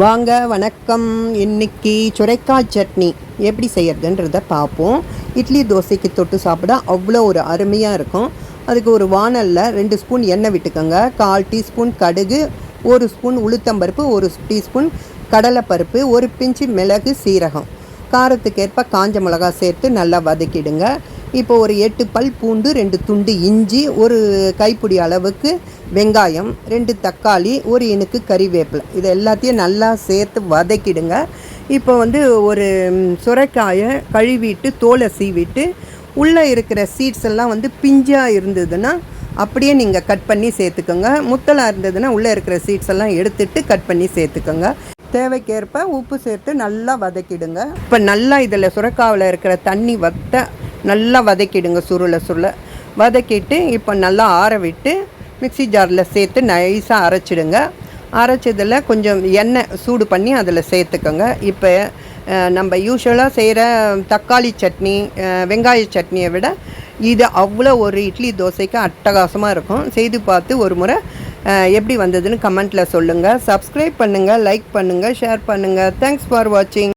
வாங்க வணக்கம். இன்னைக்கு சுரைக்காய் சட்னி எப்படி செய்யறதுன்றத பார்ப்போம். இட்லி தோசைக்கு தொட்டு சாப்பிட அவ்வளோ ஒரு அருமையாக இருக்கும். அதுக்கு ஒரு வானலில் 2 ஸ்பூன் எண்ணெய் விட்டுக்கோங்க. 1/4 டீஸ்பூன் கடுகு, 1 ஸ்பூன் உளுத்தம்பருப்பு, 1 டீஸ்பூன் கடலைப்பருப்பு, 1 பிஞ்சு மிளகு, சீரகம், காரத்துக்கேற்ப காஞ்ச மிளகா சேர்த்து நல்லா வதக்கிடுங்க. இப்போ ஒரு 8 பல் பூண்டு, 2 துண்டு இஞ்சி, ஒரு கைப்பிடி அளவுக்கு வெங்காயம், 2 தக்காளி, ஒரு இனுக்கு கறிவேப்பிலை, இது எல்லாத்தையும் நல்லா சேர்த்து வதக்கிடுங்க. இப்போ ஒரு சுரைக்காயை கழுவிட்டு தோலை சீவிட்டு உள்ளே இருக்கிற சீட்ஸ் எல்லாம் பிஞ்சாக இருந்ததுன்னா அப்படியே நீங்கள் கட் பண்ணி சேர்த்துக்கோங்க. முத்தலாக இருந்ததுன்னா உள்ளே இருக்கிற சீட்ஸ் எல்லாம் எடுத்துட்டு கட் பண்ணி சேர்த்துக்கோங்க. தேவைக்கேற்ப உப்பு சேர்த்து நல்லா வதக்கிடுங்க. இப்போ நல்லா இதில் சுரைக்காவில் இருக்கிற தண்ணி நல்லா வதக்கிடுங்க. சுருளை வதக்கிட்டு இப்போ நல்லா ஆற விட்டு மிக்சி ஜாரில் சேர்த்து நைஸாக அரைச்சிடுங்க. அரைச்சதில் கொஞ்சம் எண்ணெய் சூடு பண்ணி அதில் சேர்த்துக்கோங்க. இப்போ நம்ம யூஸ்வலாக செய்கிற தக்காளி சட்னி, வெங்காய சட்னியை விட இது அவ்வளோ ஒரு இட்லி தோசைக்கு அட்டகாசமாக இருக்கும். செய்து பார்த்து ஒரு முறை எப்படி வந்ததுன்னு கமெண்ட்டில் சொல்லுங்கள். சப்ஸ்கிரைப் பண்ணுங்கள், லைக் பண்ணுங்கள், ஷேர் பண்ணுங்கள். தேங்க்ஸ் ஃபார் வாட்சிங்.